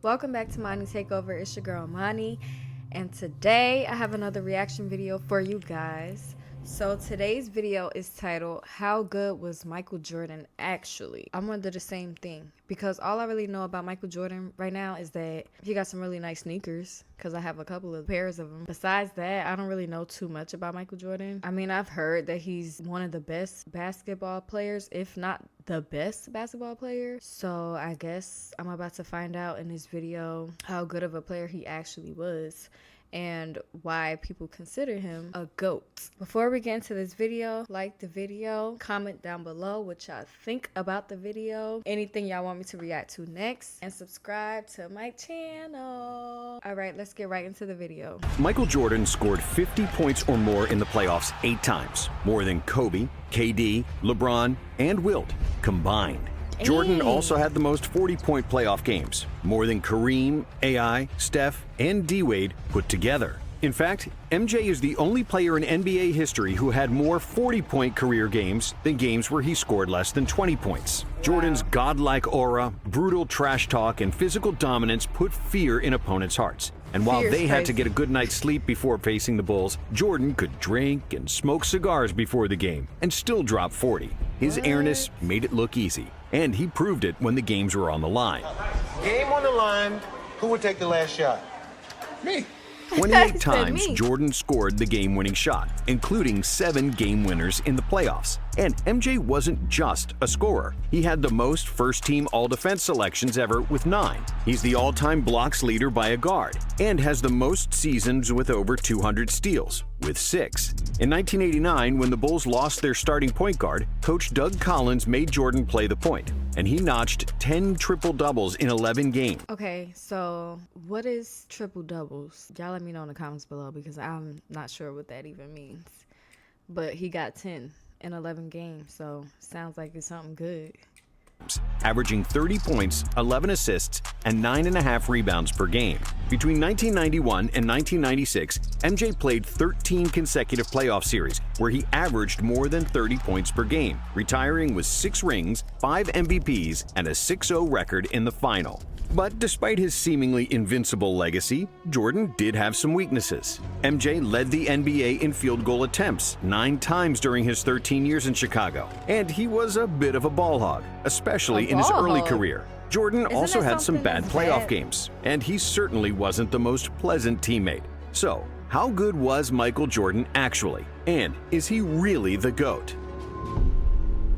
Welcome back to Imani Takeover. It's your girl Imani, and today I have another reaction video for you guys. So today's video is titled, How Good Was Michael Jordan Actually? I'm gonna do the same thing because all I really know about Michael Jordan right now is that he got some really nice sneakers, because I have a couple of pairs of them. Besides that, I don't really know too much about Michael Jordan. I mean, I've heard that he's one of the best basketball players, if not the best basketball player. So I guess I'm about to find out in this video how good of a player he actually was and why people consider him a GOAT. Before we get into this video, like the video, comment down below what y'all think about the video, anything y'all want me to react to next, and subscribe to my channel. All right, let's get right into the video. Michael Jordan scored 50 points or more in the playoffs 8 times, more than Kobe, KD, LeBron, and Wilt combined. Jordan also had the most 40-point playoff games, more than Kareem, AI, Steph, and D-Wade put together. In fact, MJ is the only player in NBA history who had more 40-point career games than games where he scored less than 20 points. Jordan's godlike aura, brutal trash talk, and physical dominance put fear in opponents' hearts. And while they had to get a good night's sleep before facing the Bulls, Jordan could drink and smoke cigars before the game and still drop 40. His airness made it look easy, and he proved it when the games were on the line. Game on the line, who would take the last shot? Me. 28 times Jordan scored the game-winning shot, including 7 game winners in the playoffs. And MJ wasn't just a scorer. He had the most first-team all-defense selections ever with 9. He's the all-time blocks leader by a guard and has the most seasons with over 200 steals, with 6. In 1989, when the Bulls lost their starting point guard, Coach Doug Collins made Jordan play the point, and he notched 10 triple-doubles in 11 games. Okay, so what is triple-doubles? Y'all let me know in the comments below because I'm not sure what that even means. But he got 10 in 11 games, so sounds like it's something good. Averaging 30 points, 11 assists, and 9.5 rebounds per game. Between 1991 and 1996, MJ played 13 consecutive playoff series where he averaged more than 30 points per game, retiring with 6 rings, 5 MVPs, and a 6-0 record in the final. But despite his seemingly invincible legacy, Jordan did have some weaknesses. MJ led the NBA in field goal attempts 9 times during his 13 years in Chicago, and he was a bit of a ball hog, especially in his early career. Jordan also had some bad playoff games, and he certainly wasn't the most pleasant teammate. So, how good was Michael Jordan actually? And is he really the GOAT?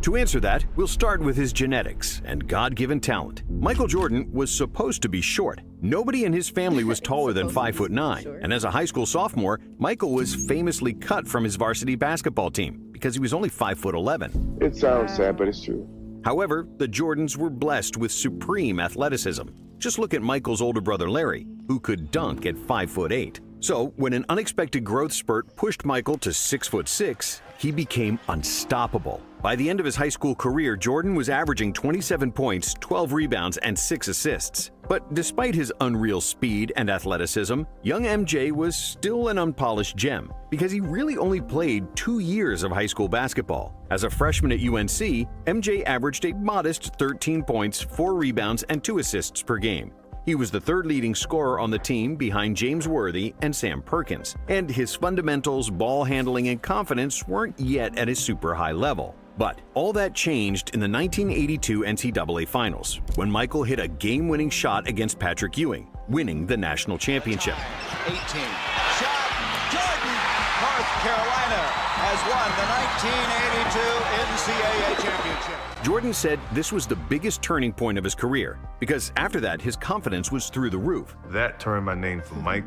To answer that, we'll start with his genetics and God-given talent. Michael Jordan was supposed to be short. Nobody in his family was taller than 5'9", and as a high school sophomore, Michael was famously cut from his varsity basketball team because he was only 5'11". It sounds sad, but it's true. However, the Jordans were blessed with supreme athleticism. Just look at Michael's older brother Larry, who could dunk at 5'8". So, when an unexpected growth spurt pushed Michael to 6'6", he became unstoppable. By the end of his high school career, Jordan was averaging 27 points, 12 rebounds, and 6 assists. But despite his unreal speed and athleticism, young MJ was still an unpolished gem because he really only played 2 years of high school basketball. As a freshman at UNC, MJ averaged a modest 13 points, 4 rebounds, and 2 assists per game. He was the 3rd leading scorer on the team behind James Worthy and Sam Perkins, and his fundamentals, ball handling, and confidence weren't yet at a super high level. But all that changed in the 1982 NCAA Finals, when Michael hit a game-winning shot against Patrick Ewing, winning the national championship. 18. Shot. Jordan. North Carolina has won the 1982 NCAA championship. Jordan said this was the biggest turning point of his career because after that, his confidence was through the roof. That turned my name from Mike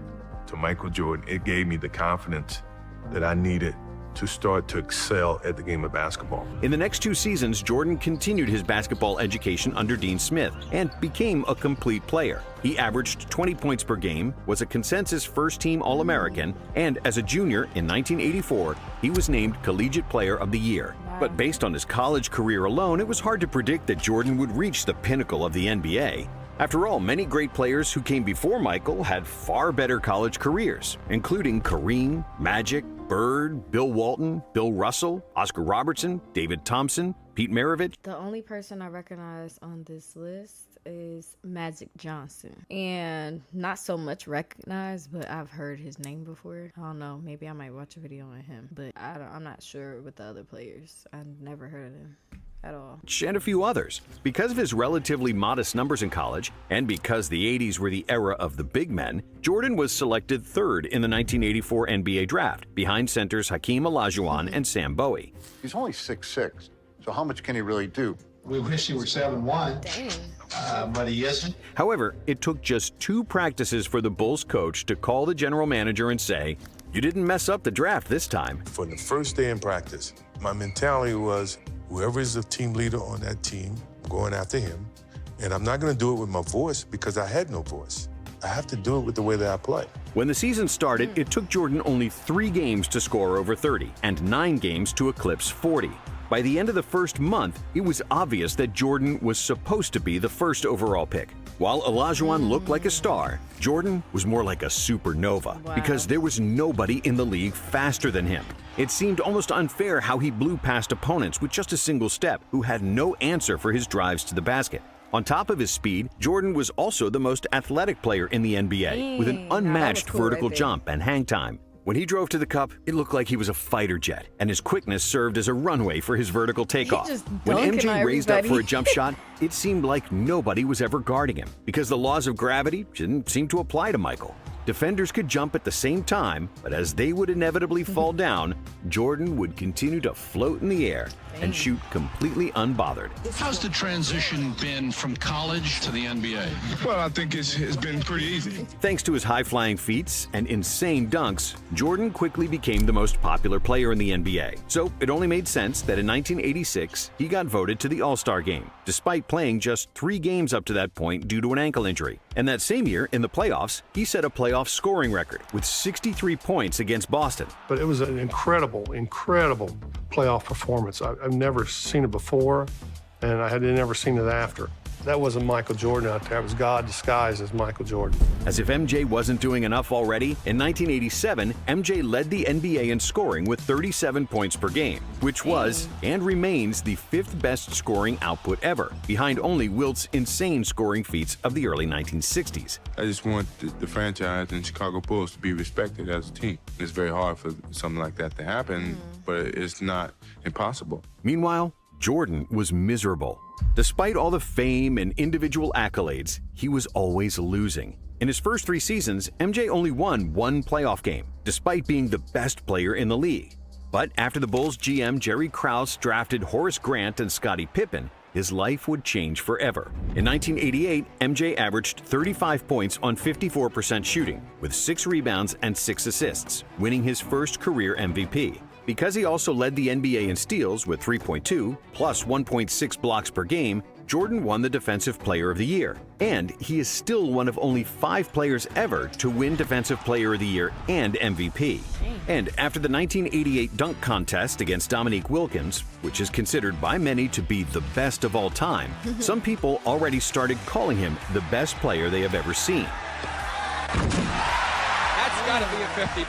to Michael Jordan. It gave me the confidence that I needed to start to excel at the game of basketball. In the next 2 seasons, Jordan continued his basketball education under Dean Smith and became a complete player. He averaged 20 points per game, was a consensus first-team All-American, and as a junior in 1984, he was named Collegiate Player of the Year. But based on his college career alone, it was hard to predict that Jordan would reach the pinnacle of the NBA. After all, many great players who came before Michael had far better college careers, including Kareem, Magic, Bird, Bill Walton, Bill Russell, Oscar Robertson, David Thompson, Pete Maravich. The only person I recognize on this list is Magic Johnson. And not so much recognized, but I've heard his name before. I don't know, maybe I might watch a video on him, but I'm not sure with the other players. I've never heard of him at all. And a few others. Because of his relatively modest numbers in college, and because the 80s were the era of the big men, Jordan was selected third in the 1984 NBA draft, behind centers Hakeem Olajuwon and Sam Bowie. He's only 6'6", so how much can he really do? We wish he were 7'1", but he isn't. However, it took just 2 practices for the Bulls coach to call the general manager and say, "You didn't mess up the draft this time." For the first day in practice, my mentality was, whoever is the team leader on that team, I'm going after him. And I'm not going to do it with my voice because I had no voice. I have to do it with the way that I play. When the season started, it took Jordan only 3 games to score over 30 and 9 games to eclipse 40. By the end of the first month, it was obvious that Jordan was supposed to be the first overall pick. While Olajuwon looked like a star, Jordan was more like a supernova because there was nobody in the league faster than him. It seemed almost unfair how he blew past opponents with just a single step who had no answer for his drives to the basket. On top of his speed, Jordan was also the most athletic player in the NBA with an unmatched vertical jump and hang time. When he drove to the cup, it looked like he was a fighter jet, and his quickness served as a runway for his vertical takeoff. When MJ raised up for a jump shot, it seemed like nobody was ever guarding him, because the laws of gravity didn't seem to apply to Michael. Defenders could jump at the same time, but as they would inevitably fall down, Jordan would continue to float in the air and shoot completely unbothered. How's the transition been from college to the NBA? Well, I think it's been pretty easy. Thanks to his high-flying feats and insane dunks, Jordan quickly became the most popular player in the NBA. So it only made sense that in 1986, he got voted to the All-Star game, despite playing just 3 games up to that point due to an ankle injury. And that same year, in the playoffs, he set a playoff scoring record with 63 points against Boston. But it was an incredible playoff performance. I've never seen it before, and I had never seen it after. That wasn't Michael Jordan out there. It was God disguised as Michael Jordan. As if MJ wasn't doing enough already, in 1987, MJ led the NBA in scoring with 37 points per game, which was and remains the 5th best scoring output ever, behind only Wilt's insane scoring feats of the early 1960s. I just want the franchise and Chicago Bulls to be respected as a team. It's very hard for something like that to happen, but it's not impossible. Meanwhile, Jordan was miserable. Despite all the fame and individual accolades, he was always losing. In his first 3 seasons, MJ only won 1 playoff game, despite being the best player in the league. But after the Bulls GM Jerry Krause drafted Horace Grant and Scottie Pippen, his life would change forever. In 1988, MJ averaged 35 points on 54% shooting, with 6 rebounds and 6 assists, winning his first career MVP. Because he also led the NBA in steals with 3.2 plus 1.6 blocks per game, Jordan won the Defensive Player of the Year. And he is still one of only 5 players ever to win Defensive Player of the Year and MVP. And after the 1988 dunk contest against Dominique Wilkins, which is considered by many to be the best of all time, some people already started calling him the best player they have ever seen. That's got to be a 50.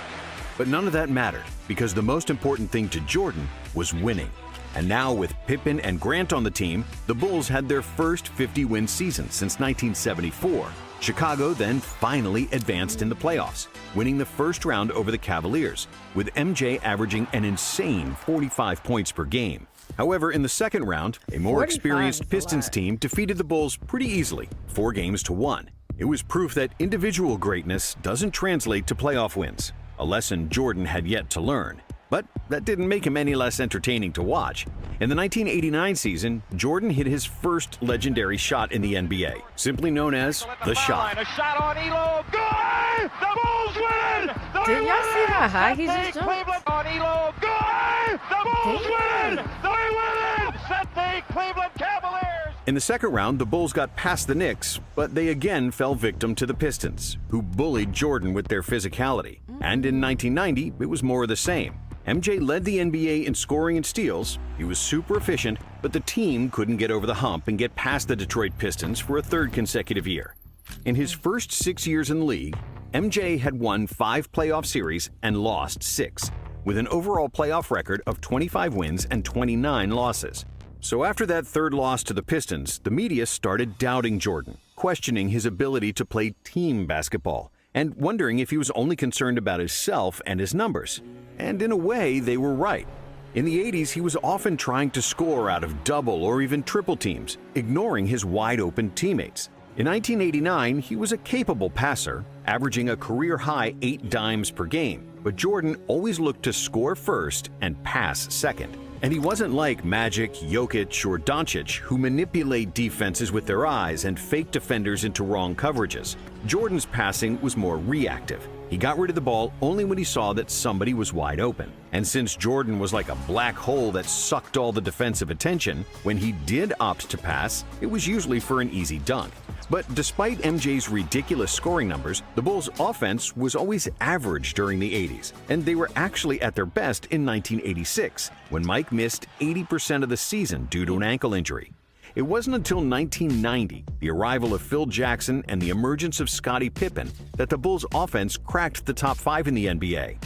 But none of that mattered, because the most important thing to Jordan was winning. And now with Pippen and Grant on the team, the Bulls had their first 50-win season since 1974. Chicago then finally advanced in the playoffs, winning the first round over the Cavaliers, with MJ averaging an insane 45 points per game. However, in the second round, a more experienced Pistons team defeated the Bulls pretty easily, 4-1. It was proof that individual greatness doesn't translate to playoff wins, a lesson Jordan had yet to learn. But that didn't make him any less entertaining to watch. In the 1989 season, Jordan hit his first legendary shot in the NBA, simply known as the shot. A shot on Elo. Good! The Bulls win! Did y'all see how high he just jumped? Cleveland on Elo. Good! The Bulls win! They win! Set the Cleveland Cavaliers! In the second round, the Bulls got past the Knicks, but they again fell victim to the Pistons, who bullied Jordan with their physicality. And in 1990, it was more of the same. MJ led the NBA in scoring and steals. He was super efficient, but the team couldn't get over the hump and get past the Detroit Pistons for a 3rd consecutive year. In his first 6 years in the league, MJ had won 5 playoff series and lost 6, with an overall playoff record of 25 wins and 29 losses. So after that third loss to the Pistons, the media started doubting Jordan, questioning his ability to play team basketball, and wondering if he was only concerned about himself and his numbers. And in a way, they were right. In the 80s, he was often trying to score out of double or even triple teams, ignoring his wide-open teammates. In 1989, he was a capable passer, averaging a career-high 8 dimes per game, but Jordan always looked to score first and pass second. And he wasn't like Magic, Jokic, or Doncic, who manipulate defenses with their eyes and fake defenders into wrong coverages. Jordan's passing was more reactive. He got rid of the ball only when he saw that somebody was wide open. And since Jordan was like a black hole that sucked all the defensive attention, when he did opt to pass, it was usually for an easy dunk. But despite MJ's ridiculous scoring numbers, the Bulls' offense was always average during the 80s, and they were actually at their best in 1986, when Mike missed 80% of the season due to an ankle injury. It wasn't until 1990, the arrival of Phil Jackson and the emergence of Scottie Pippen, that the Bulls' offense cracked the top 5 in the NBA.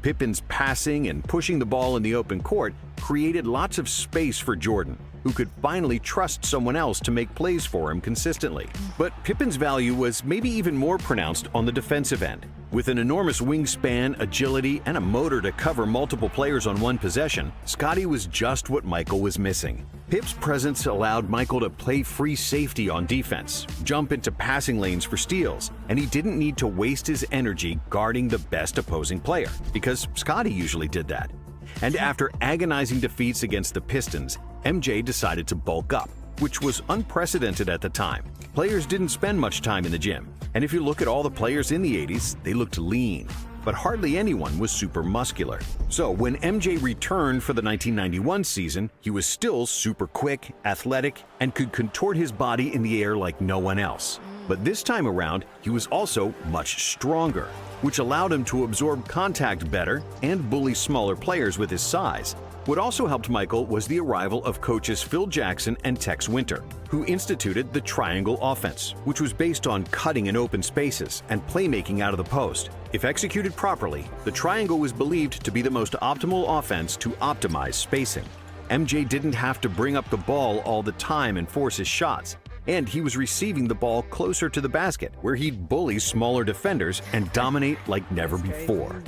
Pippen's passing and pushing the ball in the open court created lots of space for Jordan, who could finally trust someone else to make plays for him consistently. But Pippen's value was maybe even more pronounced on the defensive end. With an enormous wingspan, agility, and a motor to cover multiple players on one possession, Scottie was just what Michael was missing. Pip's presence allowed Michael to play free safety on defense, jump into passing lanes for steals, and he didn't need to waste his energy guarding the best opposing player, because Scottie usually did that. And after agonizing defeats against the Pistons, MJ decided to bulk up, which was unprecedented at the time. Players didn't spend much time in the gym, and if you look at all the players in the 80s, they looked lean. But hardly anyone was super muscular. So when MJ returned for the 1991 season, he was still super quick, athletic, and could contort his body in the air like no one else. But this time around, he was also much stronger, which allowed him to absorb contact better and bully smaller players with his size. What also helped Michael was the arrival of coaches Phil Jackson and Tex Winter, who instituted the triangle offense, which was based on cutting in open spaces and playmaking out of the post. If executed properly, the triangle was believed to be the most optimal offense to optimize spacing. MJ didn't have to bring up the ball all the time and force his shots, and he was receiving the ball closer to the basket, where he'd bully smaller defenders and dominate like never before.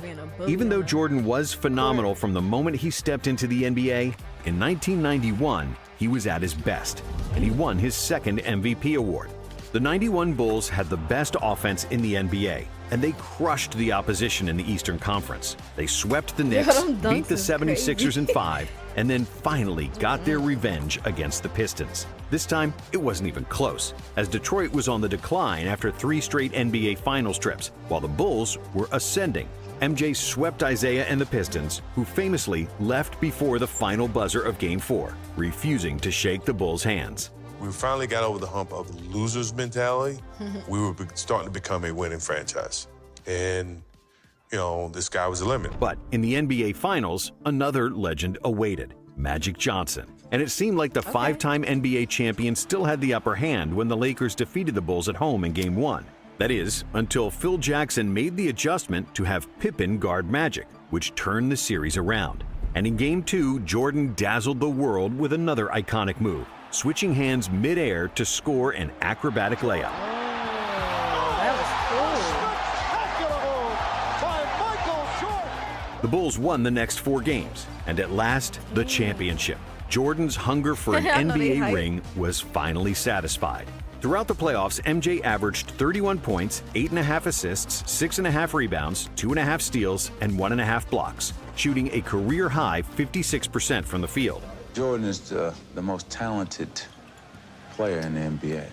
Even though Jordan was phenomenal from the moment he stepped into the NBA, in 1991, he was at his best, and he won his second MVP award. The 91 Bulls had the best offense in the NBA, and they crushed the opposition in the Eastern Conference. They swept the Knicks, beat the 76ers in 5, and then finally got their revenge against the Pistons. This time, it wasn't even close, as Detroit was on the decline after 3 straight NBA Finals trips, while the Bulls were ascending. MJ swept Isaiah and the Pistons, who famously left before the final buzzer of Game 4, refusing to shake the Bulls' hands. We finally got over the hump of the loser's mentality. We were starting to become a winning franchise. And, the sky was the limit. But in the NBA Finals, another legend awaited, Magic Johnson. And it seemed like the 5-time NBA champion still had the upper hand when the Lakers defeated the Bulls at home in Game 1. That is, until Phil Jackson made the adjustment to have Pippen guard Magic, which turned the series around. And in Game 2, Jordan dazzled the world with another iconic move, switching hands mid-air to score an acrobatic layup. The Bulls won the next 4 games, and at last, the championship. Jordan's hunger for an NBA ring was finally satisfied. Throughout the playoffs, MJ averaged 31 points, 8.5 assists, 6.5 rebounds, 2.5 steals, and 1.5 blocks, shooting a career-high 56% from the field. Jordan is the most talented player in the NBA,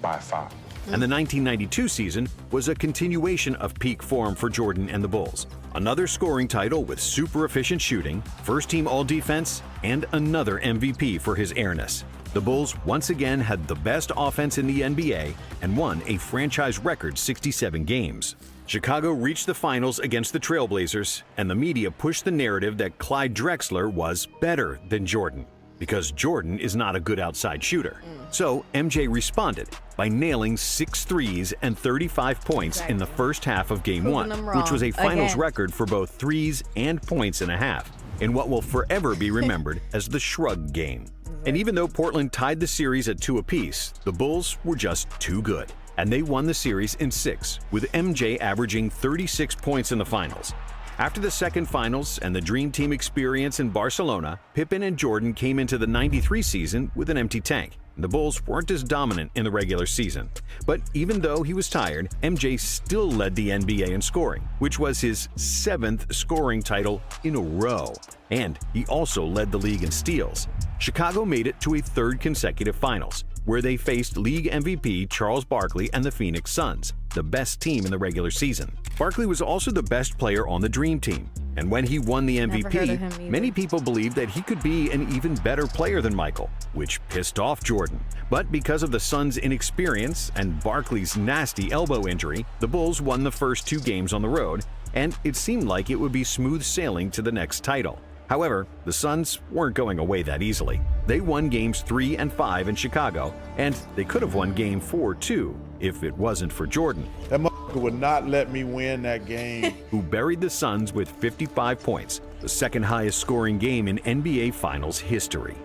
by far. And the 1992 season was a continuation of peak form for Jordan and the Bulls. Another scoring title with super efficient shooting, first-team all-defense, and another MVP for his airness. The Bulls once again had the best offense in the NBA and won a franchise record 67 games. Chicago reached the finals against the Trailblazers, and the media pushed the narrative that Clyde Drexler was better than Jordan, because Jordan is not a good outside shooter. So MJ responded by nailing 6 threes and 35 points in the first half of Game 1, which was a finals record for both threes and points and a half. in what will forever be remembered as the Shrug Game. And even though Portland tied the series at 2 apiece, the Bulls were just too good. And they won the series in 6, with MJ averaging 36 points in the finals. After the second finals and the Dream Team experience in Barcelona, Pippen and Jordan came into the '93 season with an empty tank. The Bulls weren't as dominant in the regular season. But even though he was tired, MJ still led the NBA in scoring, which was his 7th scoring title in a row. And he also led the league in steals. Chicago made it to a 3rd consecutive finals, where they faced league MVP Charles Barkley and the Phoenix Suns, the best team in the regular season. Barkley was also the best player on the Dream Team, and when he won the MVP, many people believed that he could be an even better player than Michael, which pissed off Jordan. But because of the Suns' inexperience and Barkley's nasty elbow injury, the Bulls won the first 2 games on the road, and it seemed like it would be smooth sailing to the next title. However, the Suns weren't going away that easily. They won games 3 and 5 in Chicago, and they could have won game 4 too, if it wasn't for Jordan. That motherfucker would not let me win that game. Who buried the Suns with 55 points, the 2nd highest scoring game in NBA Finals history.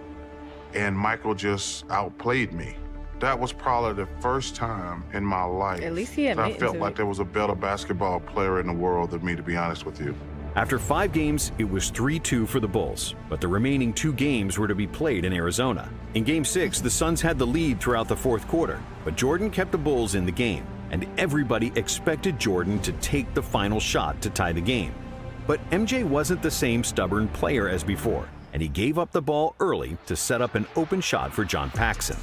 And Michael just outplayed me. That was probably the first time in my life At least he admitted I felt to like it. there was a better basketball player in the world than me, to be honest with you. After 5 games, it was 3-2 for the Bulls, but the remaining 2 games were to be played in Arizona. In Game 6, the Suns had the lead throughout the 4th quarter, but Jordan kept the Bulls in the game, and everybody expected Jordan to take the final shot to tie the game. But MJ wasn't the same stubborn player as before, and he gave up the ball early to set up an open shot for John Paxson.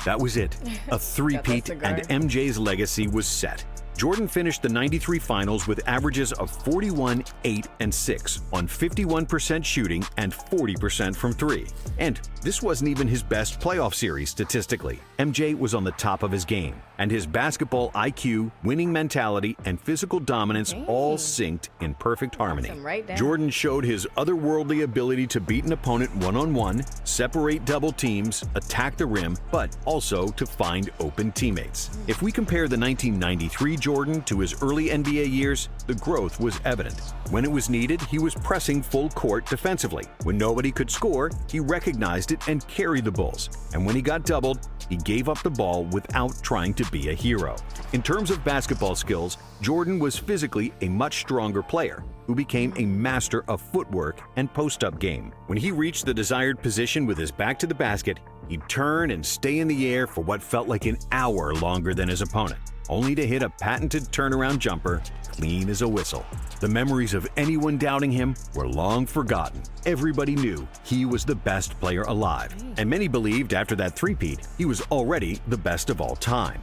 That was it, a three-peat, and MJ's legacy was set. Jordan finished the '93 finals with averages of 41, 8, and 6 on 51% shooting and 40% from 3. And this wasn't even his best playoff series statistically. MJ was on the top of his game, and his basketball IQ, winning mentality, and physical dominance all synced in perfect harmony. Jordan showed his otherworldly ability to beat an opponent one-on-one, separate double teams, attack the rim, but also to find open teammates. If we compare the 1993 Jordan to his early NBA years, the growth was evident. When it was needed, he was pressing full court defensively. When nobody could score, he recognized it and carried the Bulls. And when he got doubled, he gave up the ball without trying to be a hero. In terms of basketball skills, Jordan was physically a much stronger player who became a master of footwork and post-up game. When he reached the desired position with his back to the basket, he'd turn and stay in the air for what felt like an hour longer than his opponent, only to hit a patented turnaround jumper clean as a whistle. The memories of anyone doubting him were long forgotten. Everybody knew he was the best player alive, and many believed after that three-peat, he was already the best of all time.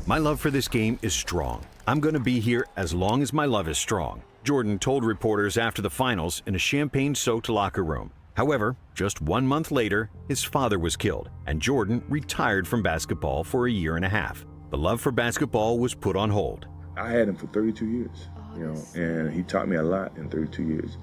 My love for this game is strong. I'm going to be here as long as my love is strong, Jordan told reporters after the finals in a champagne-soaked locker room. However, just 1 month later, his father was killed, and Jordan retired from basketball for a year and a half. The love for basketball was put on hold. I had him for 32 years, and he taught me a lot in 32 years.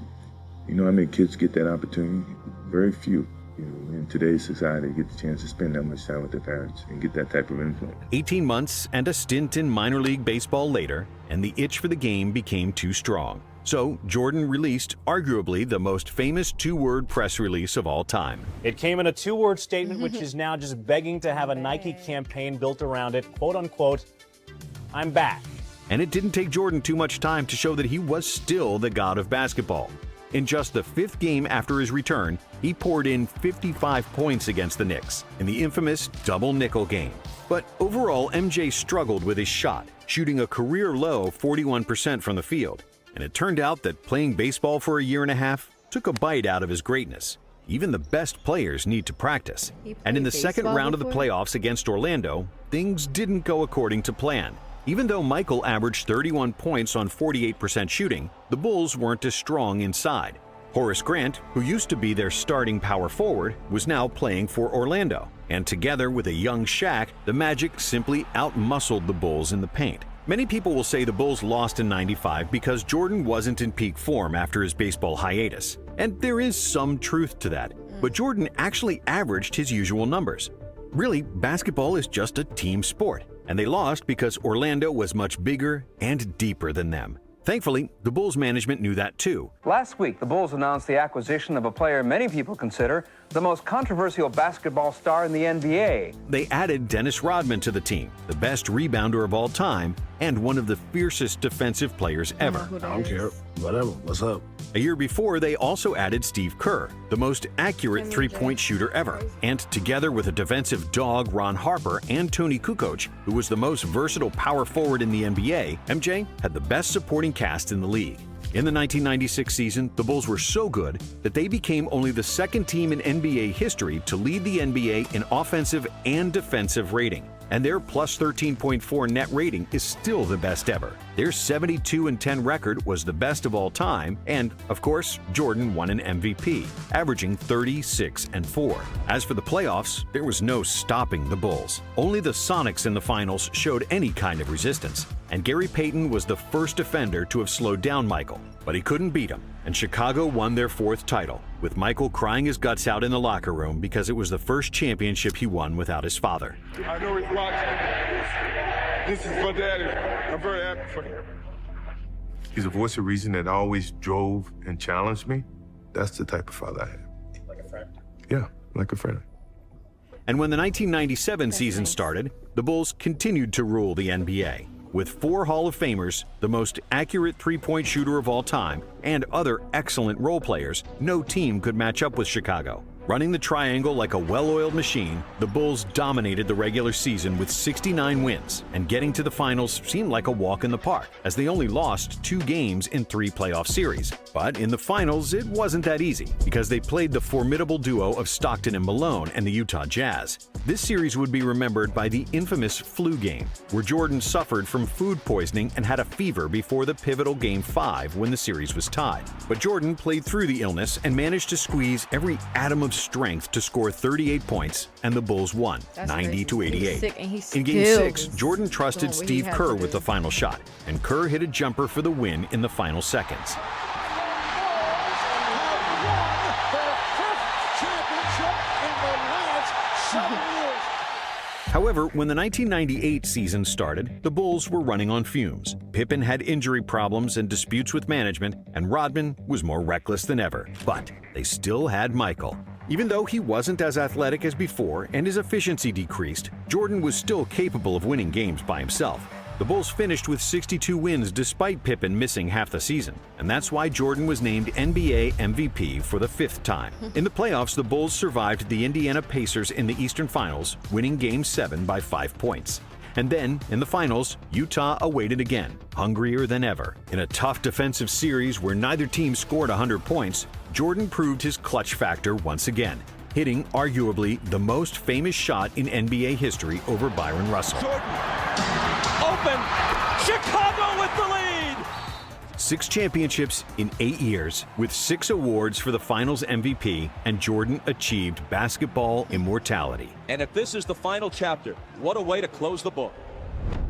You know how many kids get that opportunity? Very few. In today's society, get the chance to spend that much time with their parents and get that type of influence. 18 months and a stint in minor league baseball later, and the itch for the game became too strong. So Jordan released arguably the most famous 2-word press release of all time. It came in a 2-word statement, which is now just begging to have a Nike campaign built around it. Quote unquote, "I'm back." And it didn't take Jordan too much time to show that he was still the god of basketball. In just the 5th game after his return, he poured in 55 points against the Knicks in the infamous double nickel game. But overall, MJ struggled with his shot, shooting a career-low 41% from the field. And it turned out that playing baseball for a year and a half took a bite out of his greatness. Even the best players need to practice. And in the second round of the playoffs against Orlando, things didn't go according to plan. Even though Michael averaged 31 points on 48% shooting, the Bulls weren't as strong inside. Horace Grant, who used to be their starting power forward, was now playing for Orlando. And together with a young Shaq, the Magic simply outmuscled the Bulls in the paint. Many people will say the Bulls lost in '95 because Jordan wasn't in peak form after his baseball hiatus. And there is some truth to that. But Jordan actually averaged his usual numbers. Really, basketball is just a team sport. and they lost because Orlando was much bigger and deeper than them. Thankfully, the Bulls management knew that too. Last week, the Bulls announced the acquisition of a player many people consider the most controversial basketball star in the NBA. They added Dennis Rodman to the team, the best rebounder of all time and one of the fiercest defensive players ever. I don't care. Whatever. What's up? A year before, they also added Steve Kerr, the most accurate three-point shooter ever. And together with a defensive dog, Ron Harper, and Tony Kukoc, who was the most versatile power forward in the NBA, MJ had the best supporting cast in the league. In the 1996 season, the Bulls were so good that they became only the second team in NBA history to lead the NBA in offensive and defensive rating. And their plus 13.4 net rating is still the best ever. Their 72-10 record was the best of all time, and, of course, Jordan won an MVP, averaging 36-4. As for the playoffs, there was no stopping the Bulls. Only the Sonics in the finals showed any kind of resistance, and Gary Payton was the first defender to have slowed down Michael, but he couldn't beat him, and Chicago won their fourth title, with Michael crying his guts out in the locker room because it was the first championship he won without his father. I know he's watching. This is for Daddy. I'm very happy for him. He's a voice of reason that always drove and challenged me. That's the type of father I had. Like a friend? Yeah, like a friend. And when the 1997 season started, the Bulls continued to rule the NBA. With 4 Hall of Famers, the most accurate three-point shooter of all time, and other excellent role players, no team could match up with Chicago. Running the triangle like a well-oiled machine, the Bulls dominated the regular season with 69 wins, and getting to the finals seemed like a walk in the park, as they only lost 2 games in 3 playoff series. But in the finals, it wasn't that easy, because they played the formidable duo of Stockton and Malone and the Utah Jazz. This series would be remembered by the infamous flu game, where Jordan suffered from food poisoning and had a fever before the pivotal Game 5 when the series was tied. But Jordan played through the illness and managed to squeeze every atom of strength to score 38 points, and the Bulls won 90-88. In Game 6, Jordan trusted Steve Kerr with the final shot, and Kerr hit a jumper for the win in the final seconds. However, when the 1998 season started, the Bulls were running on fumes. Pippen had injury problems and disputes with management, and Rodman was more reckless than ever. But they still had Michael. Even though he wasn't as athletic as before and his efficiency decreased, Jordan was still capable of winning games by himself. The Bulls finished with 62 wins despite Pippen missing half the season, and that's why Jordan was named NBA MVP for the 5th time. In the playoffs, the Bulls survived the Indiana Pacers in the Eastern Finals, winning Game 7 by 5 points. And then, in the finals, Utah awaited again, hungrier than ever. In a tough defensive series where neither team scored 100 points, Jordan proved his clutch factor once again, hitting arguably the most famous shot in NBA history over Byron Russell. Jordan, open, Chicago with the lead! 6 championships in 8 years, with 6 awards for the Finals MVP, and Jordan achieved basketball immortality. And if this is the final chapter, what a way to close the book.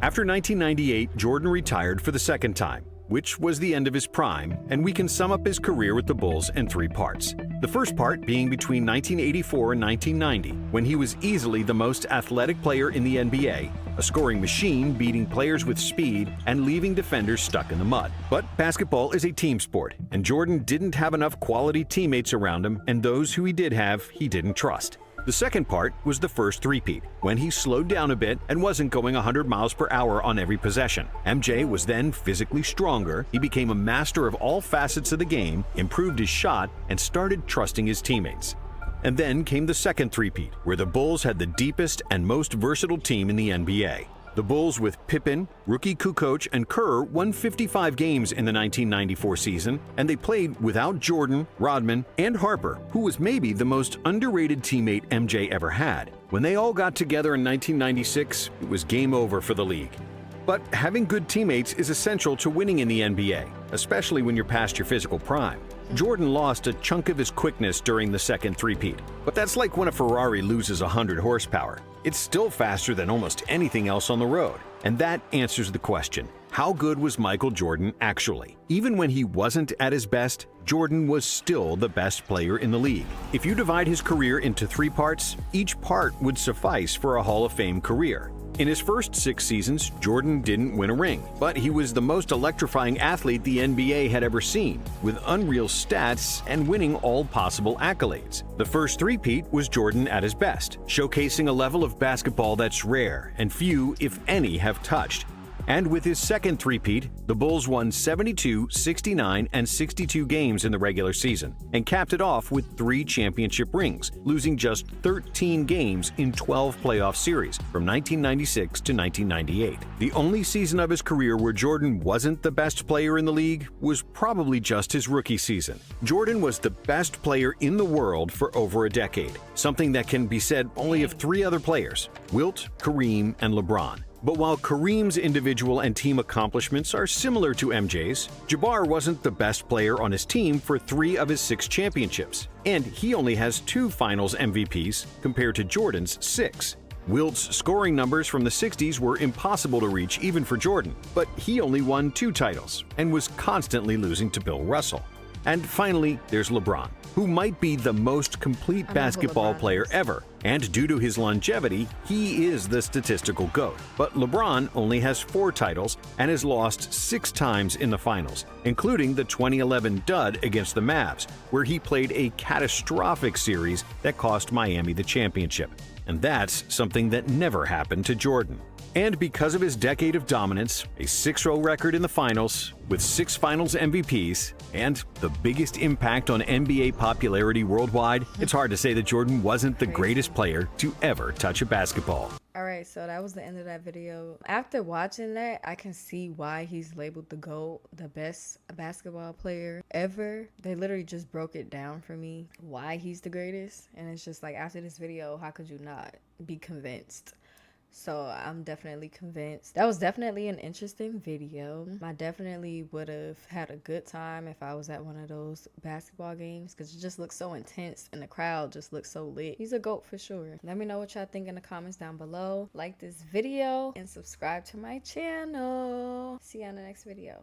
After 1998, Jordan retired for the 2nd time, which was the end of his prime, and we can sum up his career with the Bulls in 3 parts. The first part being between 1984 and 1990, when he was easily the most athletic player in the NBA, a scoring machine beating players with speed and leaving defenders stuck in the mud. But basketball is a team sport, and Jordan didn't have enough quality teammates around him, and those who he did have, he didn't trust. The second part was the first three-peat, when he slowed down a bit and wasn't going 100 miles per hour on every possession. MJ was then physically stronger, he became a master of all facets of the game, improved his shot, and started trusting his teammates. And then came the second three-peat, where the Bulls had the deepest and most versatile team in the NBA. The Bulls with Pippen, rookie Kukoc, and Kerr won 55 games in the 1994 season, and they played without Jordan, Rodman, and Harper, who was maybe the most underrated teammate MJ ever had. When they all got together in 1996, it was game over for the league. But having good teammates is essential to winning in the NBA, especially when you're past your physical prime. Jordan lost a chunk of his quickness during the second three-peat, but that's like when a Ferrari loses 100 horsepower. It's still faster than almost anything else on the road. And that answers the question, How good was Michael Jordan actually? Even when he wasn't at his best, Jordan was still the best player in the league. If you divide his career into 3 parts, each part would suffice for a Hall of Fame career. In his first 6 seasons, Jordan didn't win a ring, but he was the most electrifying athlete the NBA had ever seen, with unreal stats and winning all possible accolades. The first three-peat was Jordan at his best, showcasing a level of basketball that's rare and few, if any, have touched. And with his second three-peat, the Bulls won 72, 69, and 62 games in the regular season, and capped it off with 3 championship rings, losing just 13 games in 12 playoff series from 1996 to 1998. The only season of his career where Jordan wasn't the best player in the league was probably just his rookie season. Jordan was the best player in the world for over a decade, something that can be said only of 3 other players: Wilt, Kareem, and LeBron. But while Kareem's individual and team accomplishments are similar to MJ's, Jabbar wasn't the best player on his team for 3 of his 6 championships, and he only has 2 Finals MVPs compared to Jordan's 6. Wilt's scoring numbers from the 60s were impossible to reach even for Jordan, but he only won 2 titles and was constantly losing to Bill Russell. And finally, there's LeBron, who might be the most complete basketball player ever, and due to his longevity, he is the statistical GOAT. But LeBron only has 4 titles and has lost 6 times in the finals, including the 2011 dud against the Mavs, where he played a catastrophic series that cost Miami the championship. And that's something that never happened to Jordan. And because of his decade of dominance, a 6-0 record in the finals, with 6 Finals MVPs, and the biggest impact on NBA popularity worldwide, it's hard to say that Jordan wasn't the greatest player to ever touch a basketball. Alright, so that was the end of that video. After watching that, I can see why he's labeled the GOAT, the best basketball player ever. They literally just broke it down for me, why he's the greatest. And it's just like, after this video, how could you not be convinced? So I'm definitely convinced. That was definitely an interesting video. I definitely would have had a good time if I was at one of those basketball games, because it just looks so intense and the crowd just looks so lit. He's a GOAT for sure. Let me know what y'all think in the comments down below. Like this video and subscribe to my channel. See you on the next video.